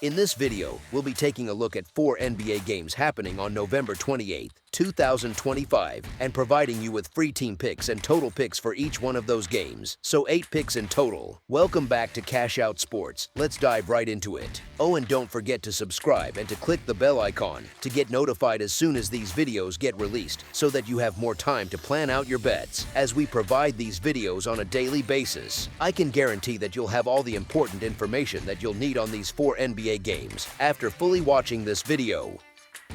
In this video, we'll be taking a look at 4 NBA games happening on November 28, 2025, and providing you with free team picks and total picks for each one of those games, so 8 picks in total. Welcome back to Cash Out Sports. Let's dive right into it. Oh, and don't forget to subscribe and to click the bell icon to get notified as soon as these videos get released, so that you have more time to plan out your bets. As we provide these videos on a daily basis, I can guarantee that you'll have all the important information that you'll need on these 4 NBA games after fully watching this video.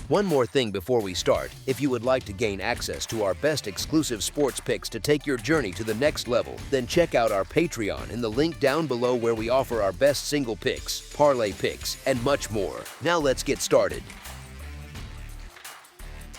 One more thing before we start: if you would like to gain access to our best exclusive sports picks to take your journey to the next level, then check out our Patreon in the link down below, where we offer our best single picks, parlay picks, and much more. Now let's get started.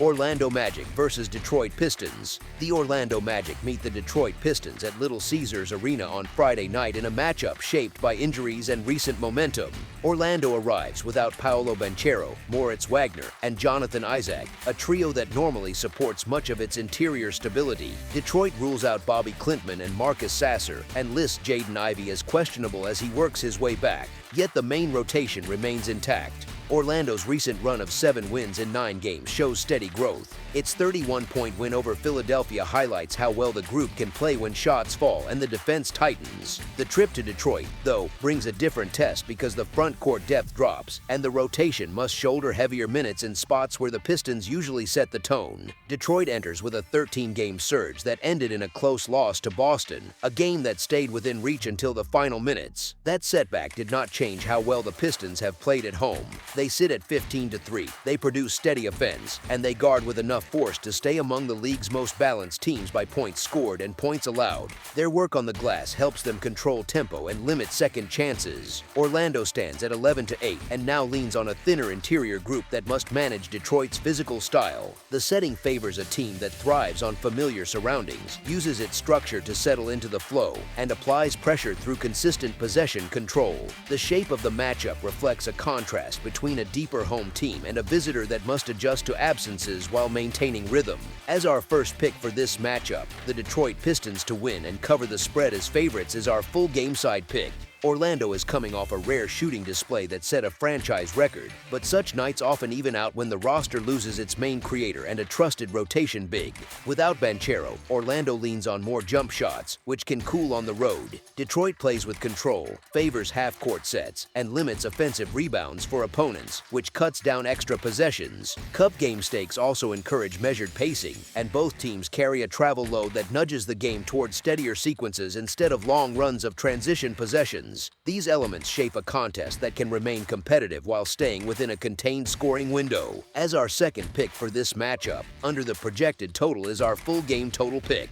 Orlando Magic versus Detroit Pistons. The Orlando Magic meet the Detroit Pistons at Little Caesars Arena on Friday night in a matchup shaped by injuries and recent momentum. Orlando arrives without Paolo Banchero, Moritz Wagner, and Jonathan Isaac, a trio that normally supports much of its interior stability. Detroit rules out Bobby Klintman and Marcus Sasser and lists Jaden Ivey as questionable as he works his way back, yet the main rotation remains intact. Orlando's recent run of 7 wins in 9 games shows steady growth. Its 31-point win over Philadelphia highlights how well the group can play when shots fall and the defense tightens. The trip to Detroit, though, brings a different test because the front court depth drops and the rotation must shoulder heavier minutes in spots where the Pistons usually set the tone. Detroit enters with a 13-game surge that ended in a close loss to Boston, a game that stayed within reach until the final minutes. That setback did not change how well the Pistons have played at home. They sit at 15-3, they produce steady offense, and they guard with enough force to stay among the league's most balanced teams by points scored and points allowed. Their work on the glass helps them control tempo and limit second chances. Orlando stands at 11-8 and now leans on a thinner interior group that must manage Detroit's physical style. The setting favors a team that thrives on familiar surroundings, uses its structure to settle into the flow, and applies pressure through consistent possession control. The shape of the matchup reflects a contrast between a deeper home team and a visitor that must adjust to absences while maintaining rhythm. As our first pick for this matchup, the Detroit Pistons to win and cover the spread as favorites is our full game side pick. Orlando is coming off a rare shooting display that set a franchise record, but such nights often even out when the roster loses its main creator and a trusted rotation big. Without Banchero, Orlando leans on more jump shots, which can cool on the road. Detroit plays with control, favors half-court sets, and limits offensive rebounds for opponents, which cuts down extra possessions. Cup game stakes also encourage measured pacing, and both teams carry a travel load that nudges the game towards steadier sequences instead of long runs of transition possessions. These elements shape a contest that can remain competitive while staying within a contained scoring window. As our second pick for this matchup, under the projected total is our full game total pick.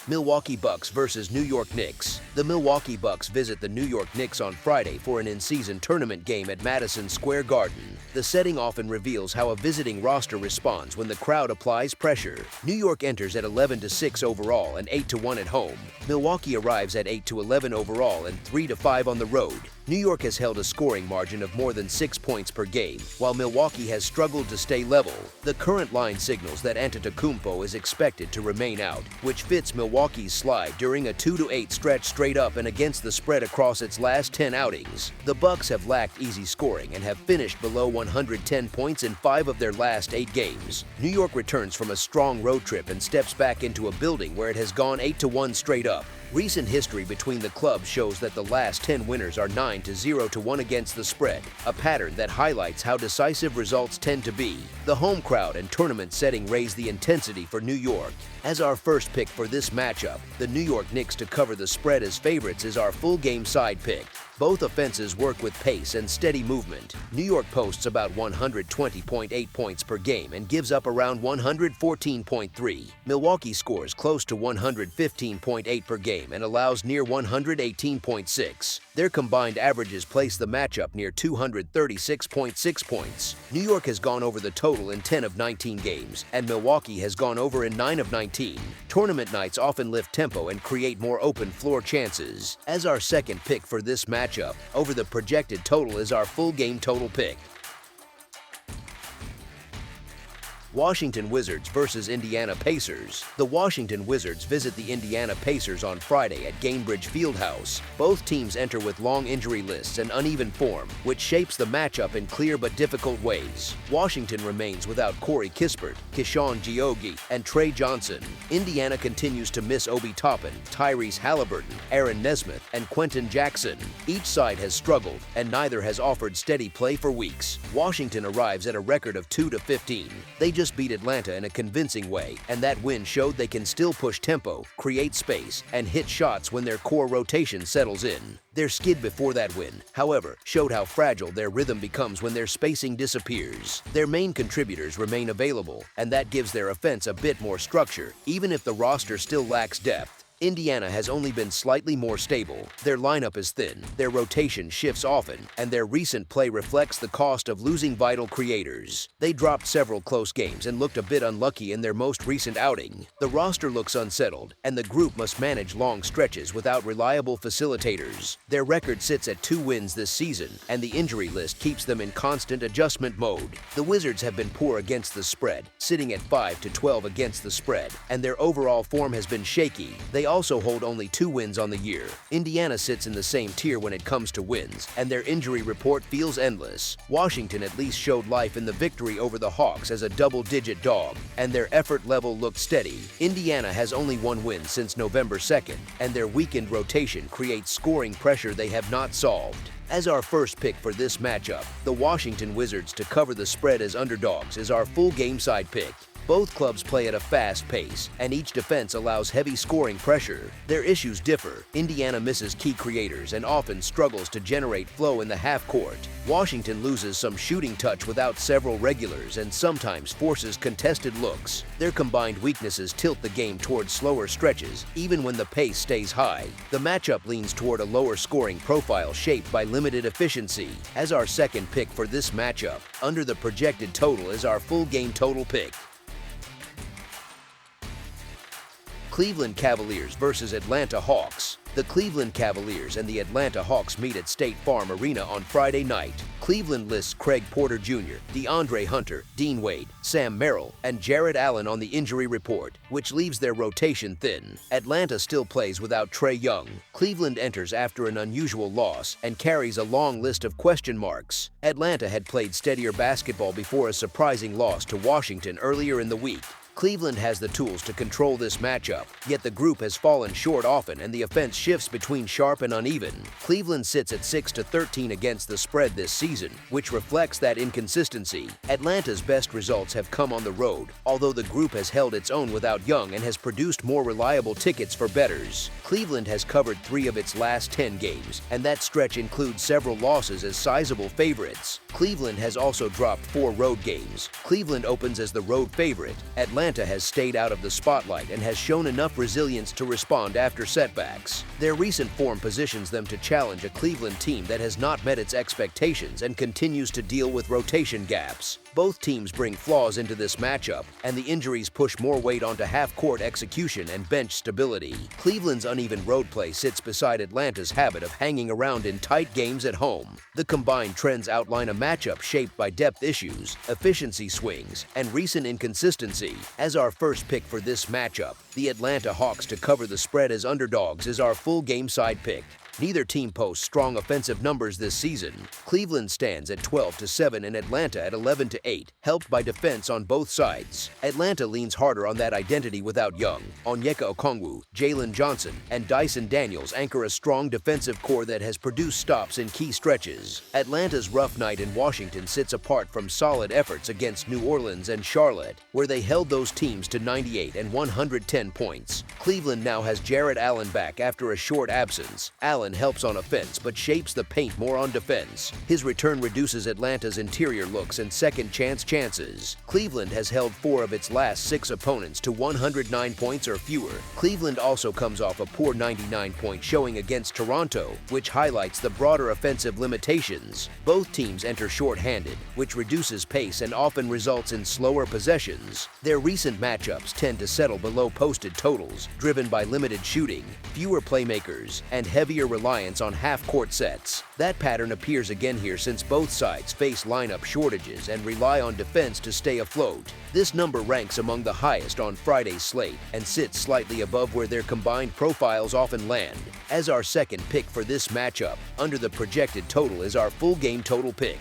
Milwaukee Bucks versus New York Knicks. The Milwaukee Bucks visit the New York Knicks on Friday for an in-season tournament game at Madison Square Garden. The setting often reveals how a visiting roster responds when the crowd applies pressure. New York enters at 11-6 overall and 8-1 at home. Milwaukee arrives at 8-11 overall and 3-5 on the road. New York has held a scoring margin of more than 6 points per game, while Milwaukee has struggled to stay level. The current line signals that Antetokounmpo is expected to remain out, which fits Milwaukee's slide during a 2-8 stretch straight up and against the spread across its last 10 outings. The Bucks have lacked easy scoring and have finished below 110 points in 5 of their last 8 games. New York returns from a strong road trip and steps back into a building where it has gone 8-1 straight up. Recent history between the clubs shows that the last 10 winners are 9-0-1 against the spread, a pattern that highlights how decisive results tend to be. The home crowd and tournament setting raise the intensity for New York. As our first pick for this matchup, the New York Knicks to cover the spread as favorites is our full game side pick. Both offenses work with pace and steady movement. New York posts about 120.8 points per game and gives up around 114.3. Milwaukee scores close to 115.8 per game and allows near 118.6. Their combined averages place the matchup near 236.6 points. New York has gone over the total in 10 of 19 games, and Milwaukee has gone over in 9 of 19. Tournament nights often lift tempo and create more open floor chances. As our second pick for this matchup, over the projected total is our full game total pick. Washington Wizards versus Indiana Pacers. The Washington Wizards visit the Indiana Pacers on Friday at Gainbridge Fieldhouse. Both teams enter with long injury lists and uneven form, which shapes the matchup in clear but difficult ways. Washington remains without Corey Kispert, Keyshawn Geogi, and Trey Johnson. Indiana continues to miss Obi Toppin, Tyrese Halliburton, Aaron Nesmith, and Quentin Jackson. Each side has struggled, and neither has offered steady play for weeks. Washington arrives at a record of 2-15. They just beat Atlanta in a convincing way, and that win showed they can still push tempo, create space, and hit shots when their core rotation settles in. Their skid before that win, however, showed how fragile their rhythm becomes when their spacing disappears. Their main contributors remain available, and that gives their offense a bit more structure, even if the roster still lacks depth. Indiana has only been slightly more stable. Their lineup is thin, their rotation shifts often, and their recent play reflects the cost of losing vital creators. They dropped several close games and looked a bit unlucky in their most recent outing. The roster looks unsettled, and the group must manage long stretches without reliable facilitators. Their record sits at 2 wins this season, and the injury list keeps them in constant adjustment mode. The Wizards have been poor against the spread, sitting at 5-12 against the spread, and their overall form has been shaky. They also hold only 2 wins on the year. Indiana sits in the same tier when it comes to wins, and their injury report feels endless. Washington at least showed life in the victory over the Hawks as a double-digit dog, and their effort level looked steady. Indiana has only 1 win since November 2nd, and their weakened rotation creates scoring pressure they have not solved. As our first pick for this matchup, the Washington Wizards to cover the spread as underdogs is our full game side pick. Both clubs play at a fast pace, and each defense allows heavy scoring pressure. Their issues differ. Indiana misses key creators and often struggles to generate flow in the half court. Washington loses some shooting touch without several regulars and sometimes forces contested looks. Their combined weaknesses tilt the game towards slower stretches, even when the pace stays high. The matchup leans toward a lower scoring profile shaped by limited efficiency. As our second pick for this matchup, under the projected total is our full game total pick. Cleveland Cavaliers versus Atlanta Hawks. The Cleveland Cavaliers and the Atlanta Hawks meet at State Farm Arena on Friday night. Cleveland lists Craig Porter Jr., DeAndre Hunter, Dean Wade, Sam Merrill, and Jared Allen on the injury report, which leaves their rotation thin. Atlanta still plays without Trae Young. Cleveland enters after an unusual loss and carries a long list of question marks. Atlanta had played steadier basketball before a surprising loss to Washington earlier in the week. Cleveland has the tools to control this matchup, yet the group has fallen short often and the offense shifts between sharp and uneven. Cleveland sits at 6-13 against the spread this season, which reflects that inconsistency. Atlanta's best results have come on the road, although the group has held its own without Young and has produced more reliable tickets for bettors. Cleveland has covered 3 of its last 10 games, and that stretch includes several losses as sizable favorites. Cleveland has also dropped 4 road games. Cleveland opens as the road favorite. Atlanta has stayed out of the spotlight and has shown enough resilience to respond after setbacks. Their recent form positions them to challenge a Cleveland team that has not met its expectations and continues to deal with rotation gaps. Both teams bring flaws into this matchup, and the injuries push more weight onto half-court execution and bench stability. Cleveland's uneven road play sits beside Atlanta's habit of hanging around in tight games at home. The combined trends outline a matchup shaped by depth issues, efficiency swings, and recent inconsistency. As our first pick for this matchup, the Atlanta Hawks to cover the spread as underdogs is our full game side pick. Neither team posts strong offensive numbers this season. Cleveland stands at 12-7 and Atlanta at 11-8, helped by defense on both sides. Atlanta leans harder on that identity without Young. Onyeka Okongwu, Jalen Johnson, and Dyson Daniels anchor a strong defensive core that has produced stops in key stretches. Atlanta's rough night in Washington sits apart from solid efforts against New Orleans and Charlotte, where they held those teams to 98 and 110 points. Cleveland now has Jared Allen back after a short absence. Allen helps on offense but shapes the paint more on defense. His return reduces Atlanta's interior looks and second chance chances. Cleveland has held 4 of its last 6 opponents to 109 points or fewer. Cleveland also comes off a poor 99-point showing against Toronto, which highlights the broader offensive limitations. Both teams enter short-handed, which reduces pace and often results in slower possessions. Their recent matchups tend to settle below posted totals, driven by limited shooting, fewer playmakers, and heavier reliance on half-court sets. That pattern appears again here since both sides face lineup shortages and rely on defense to stay afloat. This number ranks among the highest on Friday's slate and sits slightly above where their combined profiles often land. As our second pick for this matchup, under the projected total is our full game total pick.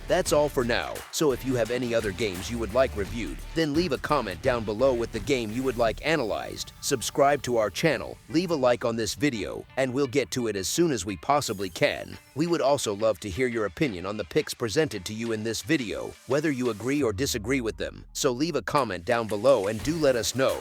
That's all for now, so if you have any other games you would like reviewed, then leave a comment down below with the game you would like analyzed, subscribe to our channel, leave a like on this video, and we'll get to it as soon as we possibly can. We would also love to hear your opinion on the picks presented to you in this video, whether you agree or disagree with them, so leave a comment down below and do let us know.